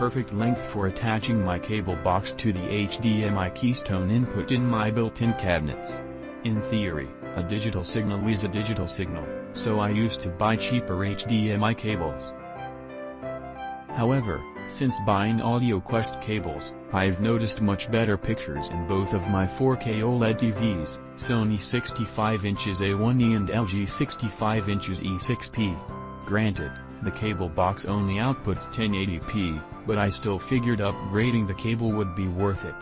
perfect length for attaching my cable box to the HDMI keystone input in my built-in cabinets. In theory, a digital signal is a digital signal, so I used to buy cheaper HDMI cables. However, since buying AudioQuest cables, I've noticed much better pictures in both of my 4K OLED TVs, Sony 65 inches A1E and LG 65 inches E6P. Granted, the cable box only outputs 1080p, but I still figured upgrading the cable would be worth it.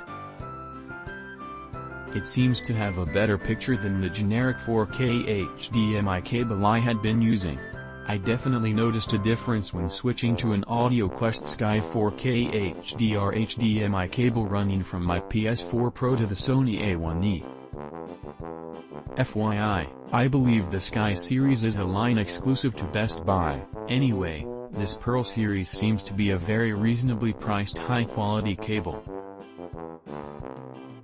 It seems to have a better picture than the generic 4K HDMI cable I had been using. I definitely noticed a difference when switching to an AudioQuest Sky 4K HDR HDMI cable running from my PS4 Pro to the Sony A1E. FYI, I believe the Sky series is a line exclusive to Best Buy. Anyway, this Pearl series seems to be a very reasonably priced high-quality cable.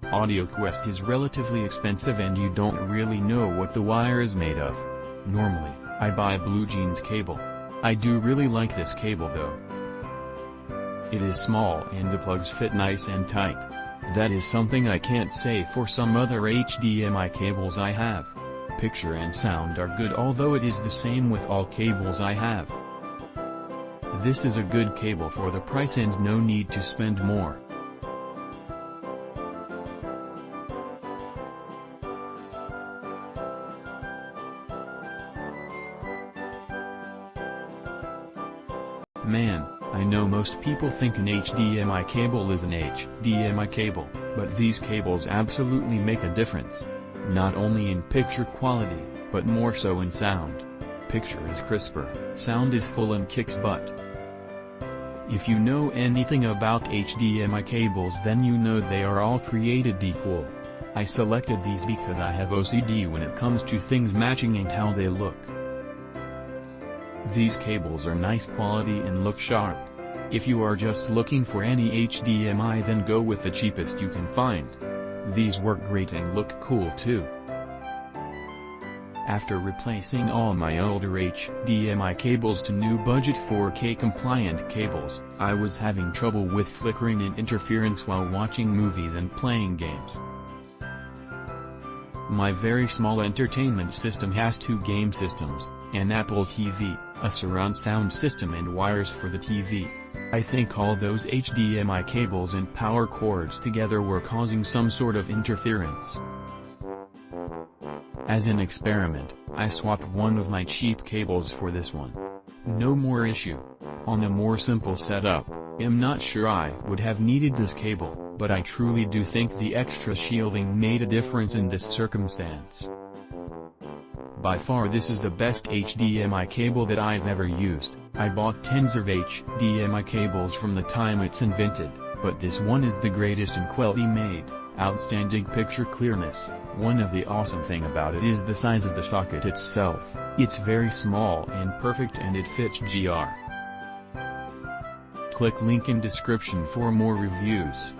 AudioQuest is relatively expensive and you don't really know what the wire is made of. Normally, I buy Blue Jeans cable. I do really like this cable though. It is small and the plugs fit nice and tight. That is something I can't say for some other HDMI cables I have. Picture and sound are good, although it is the same with all cables I have. This is a good cable for the price and no need to spend more. Man, I know most people think an HDMI cable is an HDMI cable, but these cables absolutely make a difference. Not only in picture quality, but more so in sound. Picture is crisper, sound is full and kicks butt. If you know anything about HDMI cables, then you know they are all created equal. I selected these because I have OCD when it comes to things matching and how they look. These cables are nice quality and look sharp. If you are just looking for any HDMI, then go with the cheapest you can find. These work great and look cool too. After replacing all my older HDMI cables to new budget 4K compliant cables, I was having trouble with flickering and interference while watching movies and playing games. My very small entertainment system has two game systems, an Apple TV, a surround sound system and wires for the TV. I think all those HDMI cables and power cords together were causing some sort of interference. As an experiment, I swapped one of my cheap cables for this one. No more issue. On a more simple setup, I'm not sure I would have needed this cable, but I truly do think the extra shielding made a difference in this circumstance. By far this is the best HDMI cable that I've ever used. I bought tens of HDMI cables from the time it's invented, but this one is the greatest in quality made, outstanding picture clearness. One of the awesome thing about it is the size of the socket itself. It's very small and perfect and it fits GR. Click link in description for more reviews.